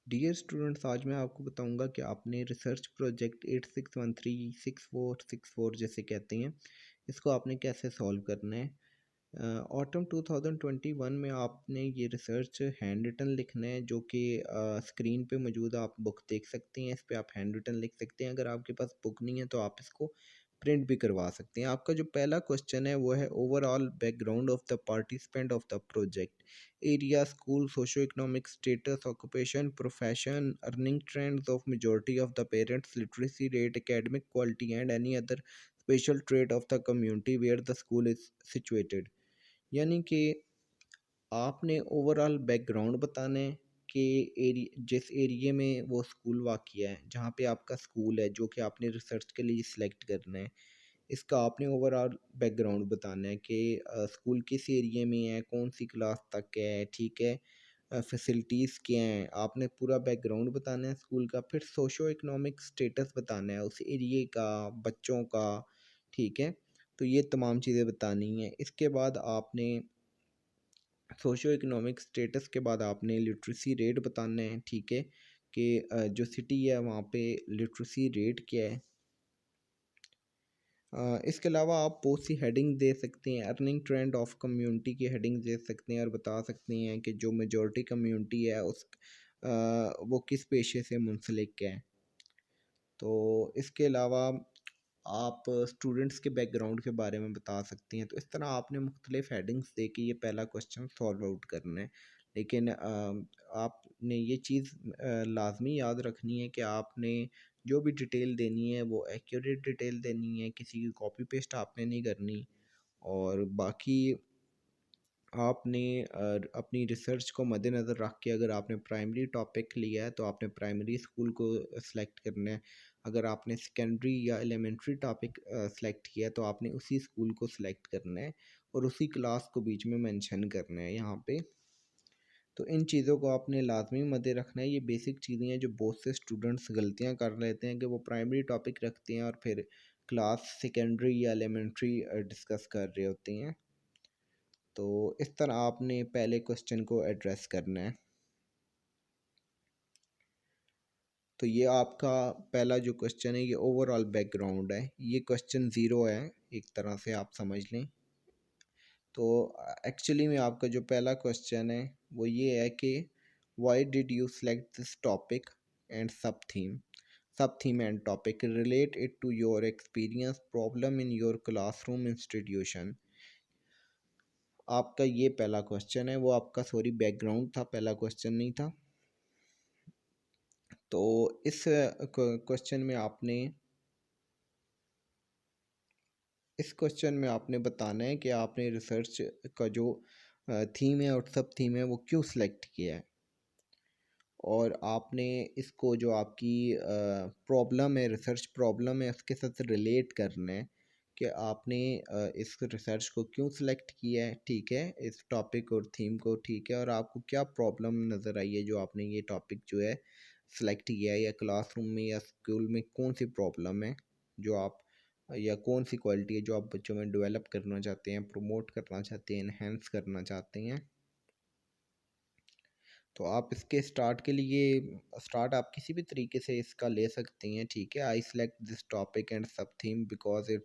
Dear students, आज मैं आपको बताऊंगा कि आपने रिसर्च प्रोजेक्ट 86136464 जैसे कहते हैं, इसको आपने कैसे सॉल्व करना है। ऑटम 2021 में आपने ये रिसर्च हैंड रिटन लिखना है, जो कि स्क्रीन पे मौजूद है। आप बुक देख सकते हैं, इस पे आप हैंड रिटन लिख सकते हैं। अगर आपके पास बुक नहीं है तो आप इसको प्रिंट भी करवा सकते हैं। आपका जो पहला क्वेश्चन है वो है overall background of the participant of the project, area, school, socio economic status, occupation, profession, earning trends of majority of the parents, literacy rate, academic quality and any other special trait of the community where the school is situated. यानी कि आपने overall background बताना है कि जिस area में वो school वाक़या है, जहाँ पे आपका स्कूल है, जो कि आपने रिसर्च के लिए सिलेक्ट करना है। इसका आपने ओवरऑल बैकग्राउंड बताना है कि स्कूल किस एरिया में है, कौन सी क्लास तक है, ठीक है। फैसिलिटीज़ क्या हैं, आपने पूरा बैकग्राउंड बताना है स्कूल का। फिर सोशो इकोनॉमिक स्टेटस बताना है उस एरिए का, बच्चों का, ठीक है। तो ये तमाम चीज़ें बतानी हैं। इसके बाद आपने सोशो इकोनॉमिक स्टेटस के बाद आपने लिटरेसी रेट बताना है, ठीक है, कि जो सिटी है वहाँ पे लिटरेसी रेट क्या है। इसके अलावा आप बहुत सी हेडिंग दे सकते हैं। अर्निंग ट्रेंड ऑफ कम्युनिटी की हेडिंग दे सकते हैं और बता सकते हैं कि जो मेजॉरिटी कम्युनिटी है वो किस पेशे से मुंसलिक है। तो इसके अलावा आप स्टूडेंट्स के बैकग्राउंड के बारे में बता सकती हैं। तो इस तरह आपने मुख्तलिफ हेडिंग्स दे के ये पहला क्वेश्चन सॉल्व आउट करना है। लेकिन आपने ये चीज़ लाजमी याद रखनी है कि आपने जो भी डिटेल देनी है वो एक्यूरेट डिटेल देनी है, किसी की कॉपी पेस्ट आपने नहीं करनी। और बाकी आपने अपनी रिसर्च को मद्देनज़र रख के, अगर आपने प्राइमरी टॉपिक लिया है तो आपने प्राइमरी स्कूल को सिलेक्ट करना है। अगर आपने सेकेंडरी या एलिमेंट्री टॉपिक सेलेक्ट किया है तो आपने उसी स्कूल को सिलेक्ट करना है और उसी क्लास को बीच में मेंशन करना है यहाँ पे। तो इन चीज़ों को आपने लाजमी मद्दे रखना है। ये बेसिक चीज़ें हैं जो बहुत से स्टूडेंट्स गलतियाँ कर लेते हैं कि वो प्राइमरी टॉपिक रखते हैं और फिर क्लास सेकेंडरी या एलिमेंट्री डिस्कस कर रहे होते हैं। तो इस तरह आपने पहले क्वेश्चन को एड्रेस करना है। तो ये आपका पहला जो क्वेश्चन है ये ओवरऑल बैकग्राउंड है। ये क्वेश्चन ज़ीरो है, एक तरह से आप समझ लें। तो एक्चुअली में आपका जो पहला क्वेश्चन है वो ये है कि why did you select this topic and sub theme and topic, relate it to your experience, problem in your classroom institution. आपका ये पहला क्वेश्चन है, वो आपका सॉरी बैकग्राउंड था, पहला क्वेश्चन नहीं था। तो इस क्वेश्चन में आपने बताना है कि आपने रिसर्च का जो थीम है और सब थीम है वो क्यों सिलेक्ट किया है। और आपने इसको जो आपकी प्रॉब्लम है, रिसर्च प्रॉब्लम है, उसके साथ रिलेट करना है कि आपने इस रिसर्च को क्यों सिलेक्ट किया है, ठीक है, इस टॉपिक और थीम को, ठीक है, और आपको क्या प्रॉब्लम नज़र आई है जो आपने ये टॉपिक जो है सिलेक्ट किया है, या क्लासरूम में या स्कूल में कौन सी प्रॉब्लम है जो आप, या कौन सी क्वालिटी है जो आप बच्चों में डेवलप करना चाहते हैं, प्रमोट करना चाहते हैं, इन्हेंस करना चाहते हैं। तो आप इसके स्टार्ट आप किसी भी तरीके से इसका ले सकते हैं, ठीक है। I select this topic and sub theme because it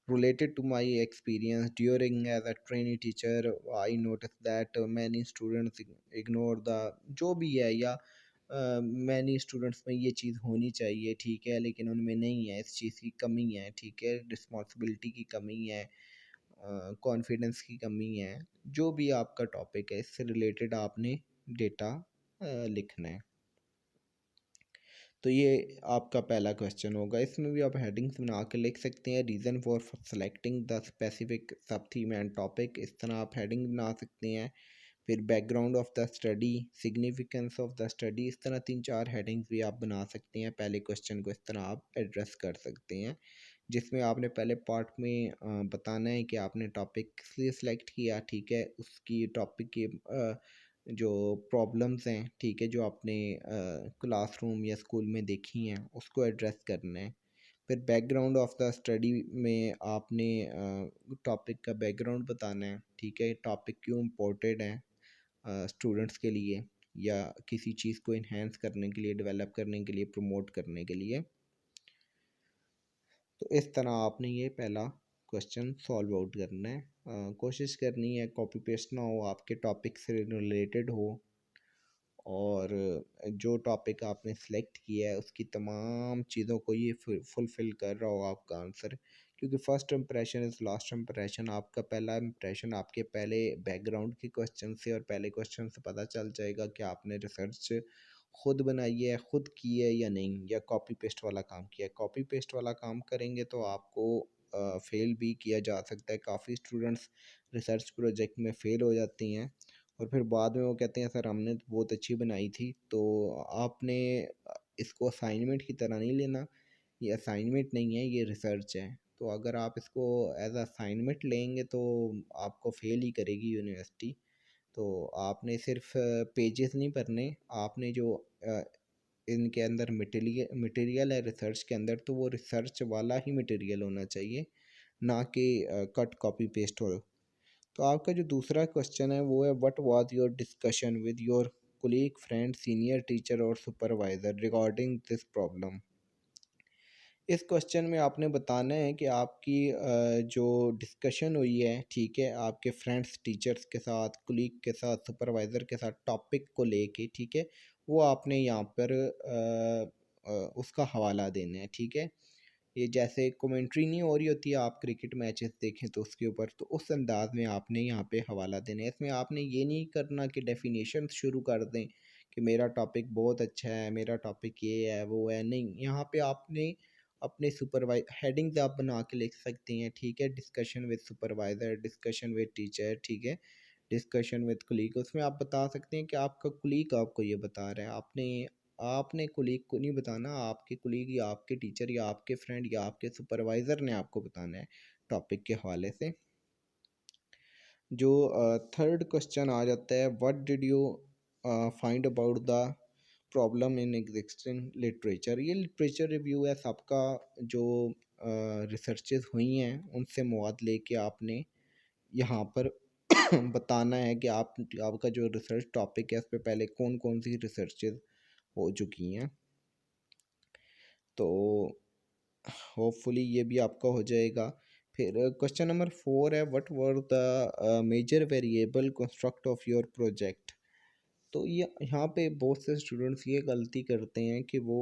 related to my experience during as a trainee teacher. I noticed that many students ignore the, जो भी है, या मैनी स्टूडेंट्स में ये चीज़ होनी चाहिए, ठीक है, लेकिन उनमें नहीं है, इस चीज़ की कमी है, ठीक है, रिस्पॉन्सिबिलिटी की कमी है, कॉन्फिडेंस की कमी है। जो भी आपका टॉपिक है इससे रिलेटेड आपने डेटा लिखना है। तो ये आपका पहला क्वेश्चन होगा। इसमें भी आप हेडिंग्स बना के लिख सकते हैं। Reason for selecting the specific सब थीम एंड टॉपिक, इस तरह आप हेडिंग बना सकते हैं। फिर background of the study, significance of the study, इस तरह 3-4 हेडिंग्स भी आप बना सकते हैं। पहले क्वेश्चन को इस तरह आप एड्रेस कर सकते हैं, जिसमें आपने पहले पार्ट में बताना है कि आपने टॉपिक किस लिए सिलेक्ट किया, ठीक है, उसकी टॉपिक की जो प्रॉब्लम्स हैं, ठीक है, जो आपने क्लासरूम या स्कूल में देखी हैं उसको एड्रेस करना है। फिर बैकग्राउंड ऑफ द स्टडी में आपने टॉपिक का बैकग्राउंड बताना है, ठीक है, टॉपिक क्यों इम्पोर्टेंट है स्टूडेंट्स के लिए। या किसी चीज़ को इन्हेंस करने के लिए, डेवलप करने के लिए, प्रमोट करने के लिए। तो इस तरह आपने ये पहला क्वेश्चन सॉल्व आउट करना है। कोशिश करनी है कॉपी पेस्ट ना हो, आपके टॉपिक से रिलेटेड हो, और जो टॉपिक आपने सेलेक्ट किया है उसकी तमाम चीज़ों को ये फुलफ़िल कर रहा हो आपका आंसर। क्योंकि first impression is last impression. आपका पहला इंप्रेशन आपके पहले बैकग्राउंड के क्वेश्चन से और पहले क्वेश्चन से पता चल जाएगा कि आपने रिसर्च खुद बनाई है, खुद की है या नहीं, या कॉपी पेस्ट वाला काम किया है। कॉपी पेस्ट वाला काम करेंगे तो आपको फेल भी किया जा सकता है। काफ़ी स्टूडेंट्स रिसर्च प्रोजेक्ट में फ़ेल हो जाती हैं और फिर बाद में वो कहते हैं सर हमने तो बहुत अच्छी बनाई थी। तो आपने इसको असाइनमेंट की तरह नहीं लेना। ये असाइनमेंट नहीं है, ये रिसर्च है। तो अगर आप इसको एज असाइनमेंट लेंगे तो आपको फेल ही करेगी यूनिवर्सिटी। तो आपने सिर्फ पेजेस नहीं भरने, आपने जो इनके अंदर मटेरियल है रिसर्च के अंदर, तो वो रिसर्च वाला ही मटेरियल होना चाहिए, ना कि कट कॉपी पेस्ट हो। तो आपका जो दूसरा क्वेश्चन है वो है what was your discussion with your colleague, friend, senior teacher और सुपरवाइज़र रिगार्डिंग दिस प्रॉब्लम। इस क्वेश्चन में आपने बताना है कि आपकी जो डिस्कशन हुई है, ठीक है, आपके फ्रेंड्स, टीचर्स के साथ, कोलीग के साथ, सुपरवाइज़र के साथ टॉपिक को लेके, ठीक है, वो आपने यहाँ पर उसका हवाला देना है, ठीक है। ये जैसे कमेंट्री नहीं हो रही होती है, आप क्रिकेट मैचेस देखें तो उसके ऊपर, तो उस अंदाज में आपने यहाँ पे हवाला देना है। इसमें आपने ये नहीं करना कि डेफिनेशन शुरू कर दें कि मेरा टॉपिक बहुत अच्छा है, मेरा टॉपिक ये है वो है, नहीं। यहाँ पे आपने अपने हेडिंग्स आप बना के लिख सकती हैं, ठीक है। Discussion with supervisor, discussion with teacher, ठीक है, डिस्कशन विद कुलीग। उसमें आप बता सकते हैं कि आपका कुलीग आपको ये बता रहा है। आपने आपने कुलीग को नहीं बताना, आपके कुलीग या आपके टीचर या आपके फ्रेंड या आपके सुपरवाइज़र ने आपको बताना है टॉपिक के हवाले से। जो थर्ड क्वेश्चन आ जाता है what did you find about the problem in existing literature. ये लिटरेचर रिव्यू है, सबका जो रिसर्चेज हुई हैं उनसे मवाद लेके आपने यहाँ पर बताना है कि आपका जो रिसर्च टॉपिक है उस पर पहले कौन कौन सी रिसर्चेज हो चुकी हैं। तो होपफुली ये भी आपका हो जाएगा। फिर क्वेश्चन नंबर 4 है what were the major variable construct of your project. तो ये यहाँ पे बहुत से स्टूडेंट्स ये गलती करते हैं कि वो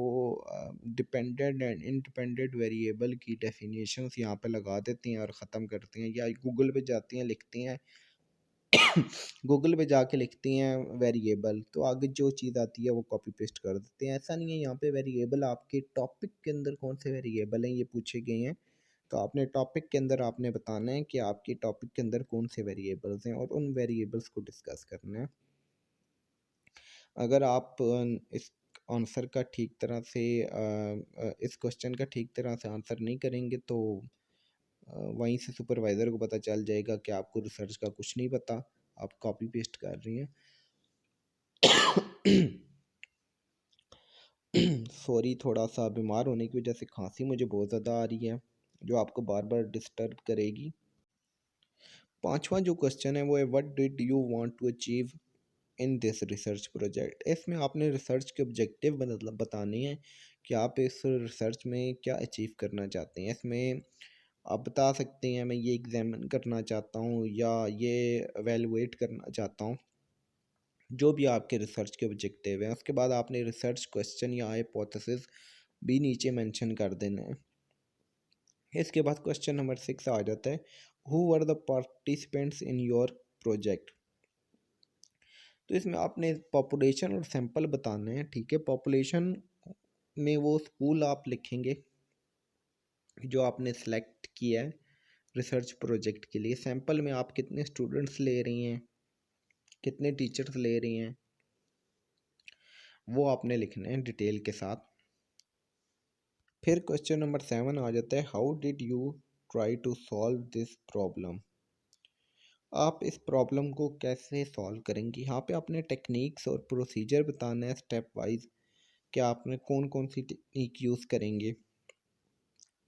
डिपेंडेंट एंड इंडिपेंडेंट वेरिएबल की डेफिनेशंस यहाँ पे लगा देते हैं और ख़त्म करते हैं, या गूगल पे जाती हैं लिखती हैं गूगल पे जाके लिखती हैं वेरिएबल, तो आगे जो चीज़ आती है वो कॉपी पेस्ट कर देते हैं। ऐसा नहीं है, यहाँ पे वेरिएबल आपके टॉपिक के अंदर कौन से वेरिएबल हैं ये पूछे गए हैं। तो आपने टॉपिक के अंदर आपने बताना है कि आपके टॉपिक के अंदर कौन से वेरिएबल्स हैं और उन वेरिएबल्स को डिस्कस करना है। अगर आप इस आंसर का ठीक तरह से इस क्वेश्चन का ठीक तरह से आंसर नहीं करेंगे तो वहीं से सुपरवाइज़र को पता चल जाएगा कि आपको रिसर्च का कुछ नहीं पता, आप कॉपी पेस्ट कर रही हैं। सॉरी, थोड़ा सा बीमार होने की वजह से खांसी मुझे बहुत ज़्यादा आ रही है जो आपको बार बार डिस्टर्ब करेगी। पांचवा जो क्वेश्चन है वो है what did you want to achieve in this research project. इसमें आपने रिसर्च के ऑब्जेक्टिव मतलब बताने हैं कि आप इस रिसर्च में क्या अचीव करना चाहते हैं। इसमें आप बता सकते हैं मैं ये एग्जामिन करना चाहता हूँ या ये एवेलुएट करना चाहता हूँ, जो भी आपके रिसर्च के ऑब्जेक्टिव हैं। उसके बाद आपने रिसर्च क्वेश्चन या हाइपोथेसिस भी नीचे मेंशन कर देना है। इसके बाद क्वेश्चन नंबर 6 आ जाता है who were the participants in your project. तो इसमें आपने पॉपुलेशन और सैंपल बताने हैं, ठीक है। पॉपुलेशन में वो स्कूल आप लिखेंगे जो आपने सेलेक्ट किया है रिसर्च प्रोजेक्ट के लिए। सैंपल में आप कितने स्टूडेंट्स ले रही हैं, कितने टीचर्स ले रही हैं, वो आपने लिखना है डिटेल के साथ। फिर क्वेश्चन नंबर 7 आ जाता है how did you try to solve this problem. आप इस प्रॉब्लम को कैसे सॉल्व करेंगी। यहाँ पे आपने टेक्निक्स और प्रोसीजर बताना है स्टेप वाइज कि आपने कौन कौन सी टेक्निक यूज़ करेंगे,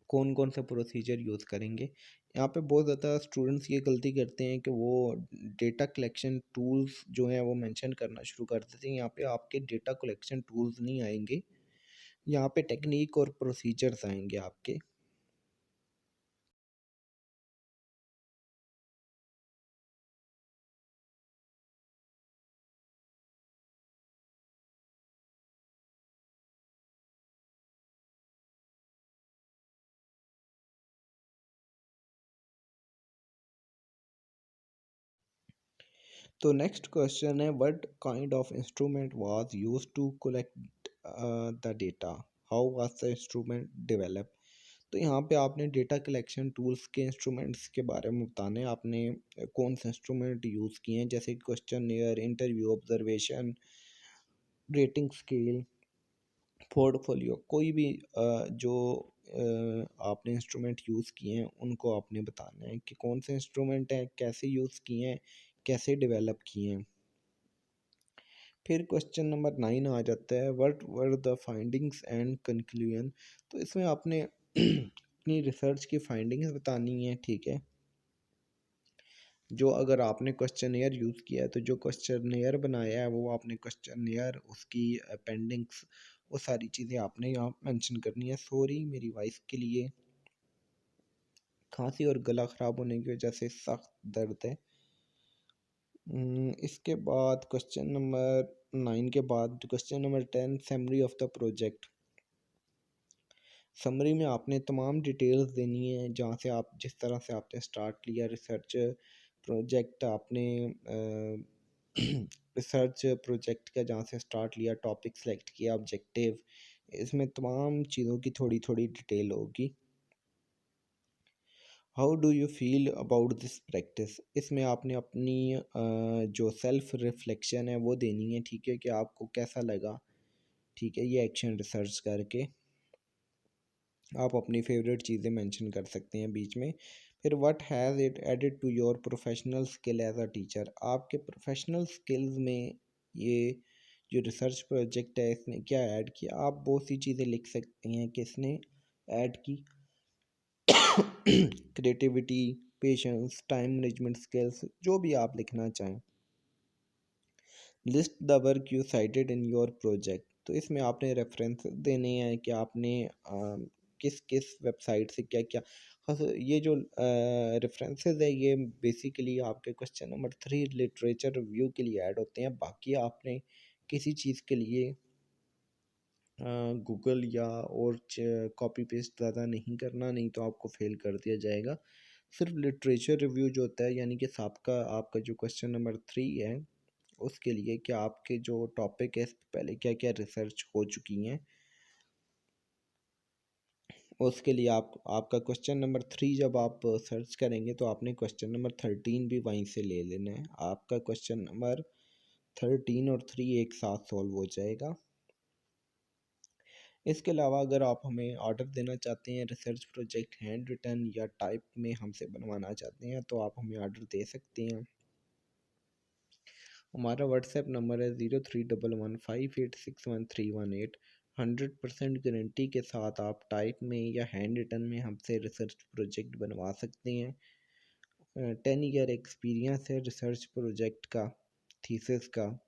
कौन कौन सा प्रोसीजर यूज़ करेंगे। यहाँ पे बहुत ज़्यादा स्टूडेंट्स ये गलती करते हैं कि वो डेटा कलेक्शन टूल्स जो हैं वो मेंशन करना शुरू कर देते हैं। यहाँ पे आपके डेटा कलेक्शन टूल्स नहीं आएंगे, यहाँ पे टेक्निक और प्रोसीजर्स आएंगे आपके। तो नेक्स्ट क्वेश्चन है, what kind of instrument was used to collect the data, how was the instrument develop. तो यहाँ पे आपने डेटा कलेक्शन टूल्स के इंस्ट्रूमेंट्स के बारे में बताना है, आपने कौन से इंस्ट्रूमेंट यूज़ किए हैं, जैसे question interview, observation, rating scale, portfolio, कोई भी जो आपने इंस्ट्रूमेंट यूज़ किए हैं उनको आपने बताना है कि कौन से इंस्ट्रूमेंट हैं, कैसे यूज़ किए हैं, कैसे डेवलप किए हैं। फिर क्वेश्चन नंबर 9 आ जाता है, what were the findings and conclusion. तो इसमें आपने अपनी रिसर्च की फाइंडिंग्स बतानी है, ठीक है। जो अगर आपने क्वेश्चनेयर यूज़ किया है तो जो क्वेश्चनेयर बनाया है वो आपने क्वेश्चनेयर, उसकी अपेंडिंग्स, वो सारी चीज़ें आपने यहाँ मेंशन करनी है। सॉरी मेरी वाइफ के लिए खांसी और गला ख़राब होने की वजह से सख्त दर्द है। इसके बाद क्वेश्चन नंबर 9 के बाद question number 10, summary of the project. Summary में आपने तमाम डिटेल्स देनी है, जहाँ से आप जिस तरह से आपने स्टार्ट किया रिसर्च प्रोजेक्ट, आपने रिसर्च प्रोजेक्ट का जहाँ से स्टार्ट लिया, टॉपिक सेलेक्ट किया, ऑब्जेक्टिव, इसमें तमाम चीज़ों की थोड़ी थोड़ी डिटेल होगी। How do you feel about this practice, इसमें आपने अपनी जो सेल्फ रिफ्लेक्शन है वो देनी है, ठीक है, कि आपको कैसा लगा, ठीक है, ये एक्शन रिसर्च करके। आप अपनी फेवरेट चीज़ें मेंशन कर सकते हैं बीच में। फिर what has it added to your professional skill as a teacher, आपके प्रोफेशनल स्किल्स में ये जो रिसर्च प्रोजेक्ट है इसने क्या ऐड किया। आप बहुत सी चीज़ें लिख सकते हैं कि इसने ऐड की, creativity, patience, time management skills, जो भी आप लिखना चाहें। List the work you cited in your project, तो इसमें आपने रेफरेंस देने हैं कि आपने किस किस वेबसाइट से क्या क्या। हाँ, तो ये जो रेफरेंसेस है ये बेसिकली आपके क्वेश्चन नंबर 3 लिटरेचर रिव्यू के लिए ऐड होते हैं। बाकी आपने किसी चीज़ के लिए गूगल या और कॉपी पेस्ट ज़्यादा नहीं करना, नहीं तो आपको फेल कर दिया जाएगा। सिर्फ लिटरेचर रिव्यू जो होता है, यानी कि आपका आपका जो क्वेश्चन नंबर 3 है उसके लिए कि आपके जो टॉपिक है इस पे पहले क्या क्या रिसर्च हो चुकी हैं, उसके लिए आप आपका क्वेश्चन नंबर 3 जब आप सर्च करेंगे तो आपने क्वेश्चन नंबर 13 भी वहीं से ले लेना है। आपका क्वेश्चन नंबर 13 और 3 एक साथ सॉल्व हो जाएगा। इसके अलावा अगर आप हमें ऑर्डर देना चाहते हैं, रिसर्च प्रोजेक्ट हैंड रिटन या टाइप में हमसे बनवाना चाहते हैं, तो आप हमें ऑर्डर दे सकते हैं। हमारा व्हाट्सएप नंबर है 0311586131 8। 100% गारंटी के साथ आप टाइप में या हैंड रिटन में हमसे रिसर्च प्रोजेक्ट बनवा सकते हैं। 10 ईयर एक्सपीरियंस है रिसर्च प्रोजेक्ट का, थीसिस का,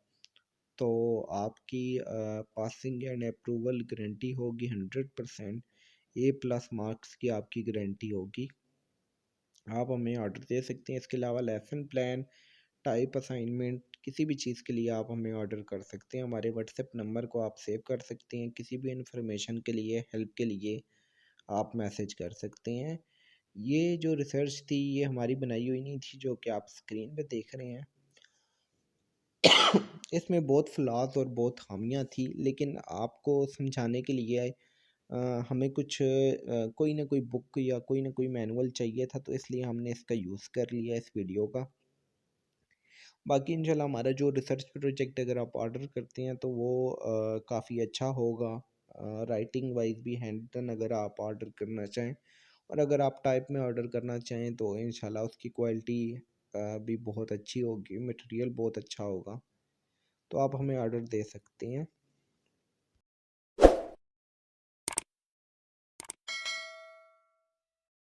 तो आपकी पासिंग एंड अप्रूवल गारंटी होगी 100%। A+ मार्क्स की आपकी गारंटी होगी। आप हमें ऑर्डर दे सकते हैं। इसके अलावा लेसन प्लान, टाइप असाइनमेंट, किसी भी चीज़ के लिए आप हमें ऑर्डर कर सकते हैं। हमारे व्हाट्सएप नंबर को आप सेव कर सकते हैं, किसी भी इंफॉर्मेशन के लिए, हेल्प के लिए आप मैसेज कर सकते हैं। ये जो रिसर्च थी ये हमारी बनाई हुई नहीं थी, जो कि आप स्क्रीन पे देख रहे हैं। इसमें बहुत फ्लॉज और बहुत खामियां थी, लेकिन आपको समझाने के लिए हमें कुछ कोई ना कोई बुक या कोई ना कोई मैनुअल चाहिए था, तो इसलिए हमने इसका यूज़ कर लिया इस वीडियो का। बाकी इंशाल्लाह हमारा जो रिसर्च प्रोजेक्ट अगर आप ऑर्डर करते हैं तो वो काफ़ी अच्छा होगा, राइटिंग वाइज भी, हैंड रिटन अगर आप ऑर्डर करना चाहें, और अगर आप टाइप में ऑर्डर करना चाहें तो इंशाल्लाह उसकी क्वालिटी भी बहुत अच्छी होगी, मटेरियल बहुत अच्छा होगा, तो आप हमें ऑर्डर दे सकते हैं।